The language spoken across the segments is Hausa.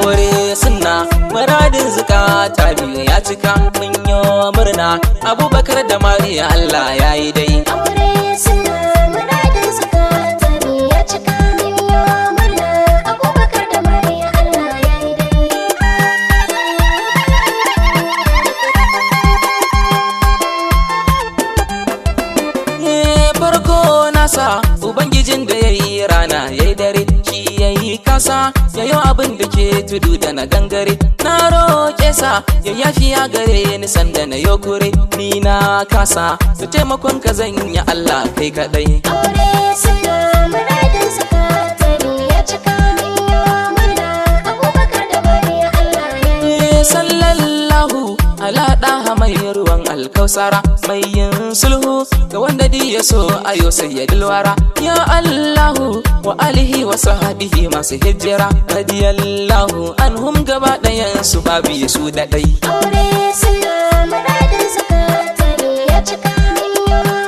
aure sunna muradin zukata biyu ya cika mun yi murna Abubakar da Mariya Allah ya yi dai aure sunna muradin zukata biyu ya cika mun yi murna Abubakar da Mariya Allah ya yi dai farko nasa ubangijin da ya yi rana ya yi dare shi ya yi kasa ya yi abin da ke tudu da na gangare na roƙe sa ya yafi ya gare ni sanda na yokure ni na kasa da taimakon ka zan yi Allah kai kadai aure sunna muradin zukata biyu ya cika mun yi murna Abubakar da Mariya Allah ya yi sallallahu ala daha mai ruwan alkausara mai yin sulhu ga wanda di ya so ayo sayyidul wara ya Allahu wa alihi wa sahbihi masu hijira radiyallahu anhum gaba dayan su babu su da dai aure sunna muradin zukata biyu ya cika mun yi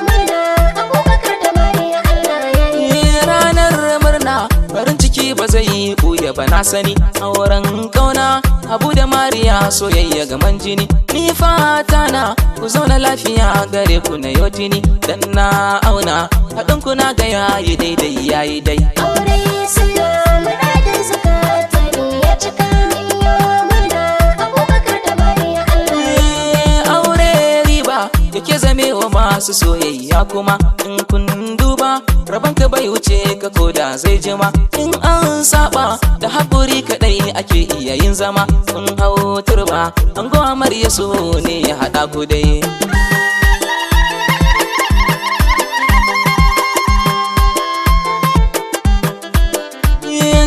murna Abubakar da Mariya Allah ya yi ranar murna farin ciki ba zai buya ba na sani auren kauna Abu da Mariya soyayya ga manjini ni fata na ku zauna lafiya gare ku na yotini dan na auna haɗin ku na ga yayi daidai yayi dai aure sunna muradin zukata biyu ya cika mun yi murna Abubakar da Mariya Allah ya yi aure riba yake zamewa masu soyayya kuma in kun duba rabon ka bai wuce ka koda zai jima in an saba da haƙuri kaɗai ake iya yin zama kun hau turba an go amarya so ne ya haɗa ku dai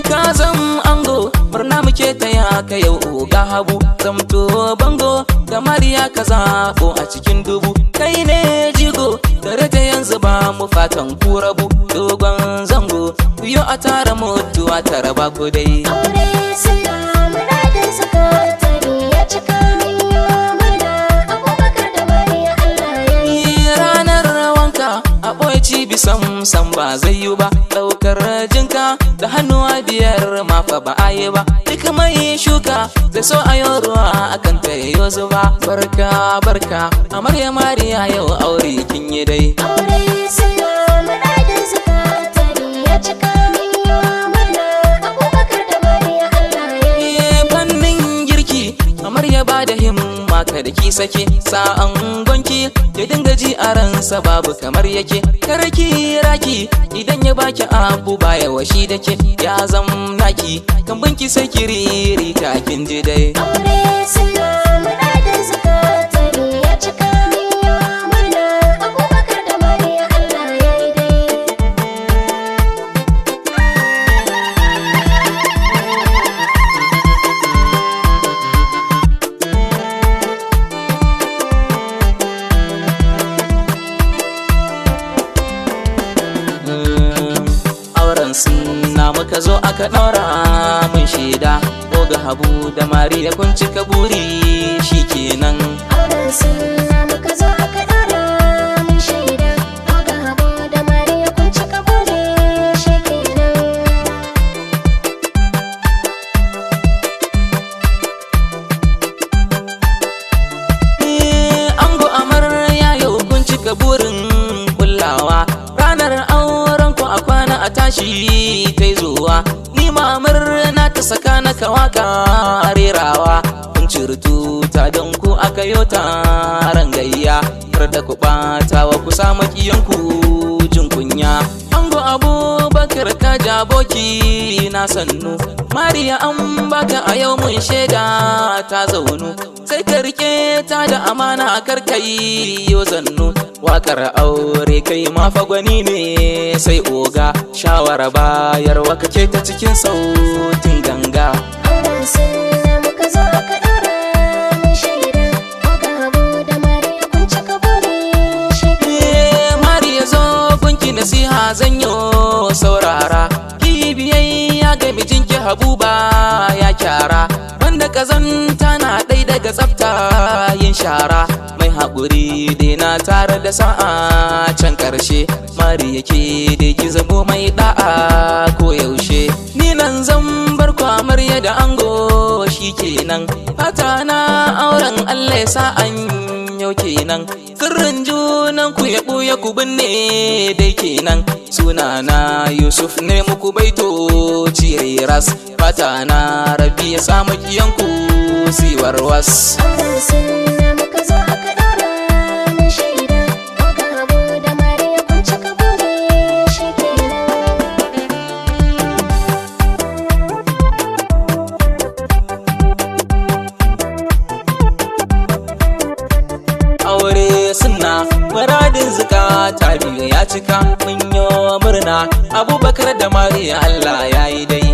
ka zam ango murna muke taya ka yau ga habu zamto bango da Mariya ka zaɓo a cikin dubu kai ne jigo tare da yanzu ba mu fatan ku rabu dogon zango kuyo a tara mutuwa tara ba ku dai aure sunna muradin zukata biyu ya cika mun yi murna Abubakar da Mariya Allah ya yi ranar wanka a ɓoye cibi sam ba zai yi ba ɗaukar jinka da hannuwa biyar mafa ba a yi ba duk mai shuka zai so a yau ruwa akan ta yayo zuba barka barka amarya Mariya yau aure kin yi dai aure sunna muradin zukata biyu ya cika mun yi murna Abubakar da Mariya Allah ya yi fannin girki amarya ba da himma ka da ki sake sa'an gonki ya dinga ji a ransa babu kamar yake karki raki idan ya baki abu baya washi da ke ya zam naki kan banki sai kiriri ta kin ji dai aure sunna muradin zukata biyu ya cika mun yi murna Abubakar da Mariya Allah ya yi dai auren sunna muka zo aka ɗaura mun shaida ko ga Habu da Mariya kun cika buri shikenan auren sunna muka zo aka ɗaura mun shaida ko ga Habu da Mariya kun cika buri shikenan ango amarya yau kun cika burin kullawa ranar auren ku a kwana a tashi kai zuwa ni mamar na ta saka na kawaka rerawa kun cirtu ta don ku aka yo taron gayya har da ku bata wa ku samu kiyanku jin kunya ango Abubakar ka jaboki na sannu Mariya an baka a yau mun shaida ta zaunu sai ka rike ta da amana karkai yo zannu wakar aure kai ma fa gwani ne sai oga shawara bayarwa kake ta cikin sautin ganga auren sunna muka zo aka ɗaura mun shaida ko ga Habu da Mariya kun cika buri shikenan Mariya zo gunki nasiha zanyo saurara ki biyayya ga mijinki Habu ba ya kyara, wanda kazanta na ɗai daga tsafta yin shara. Mai haƙuri dai na tare da sa'a can ƙarshe, mari yake dai ki zamo mai ɗa'a ko yaushe. Ni nan zan bar ku amarya da ango shi kenan, fata na auren Allah ya sa an yau kenan. Sirrin junan ku ya ɓuya ku binne dai kenan, sunana Yusuf ne muku baito cire ras, fata na Rabi ya samu kiyanku siwar was. Auren sunna muka zo aka ɗaura mun shaida, Oga Habu da Mariya kun cika buri shi kenan. Aure sunna muradin zukata biyu ya cika, mun yi murna Abubakar da Mariya Allah ya yi dai.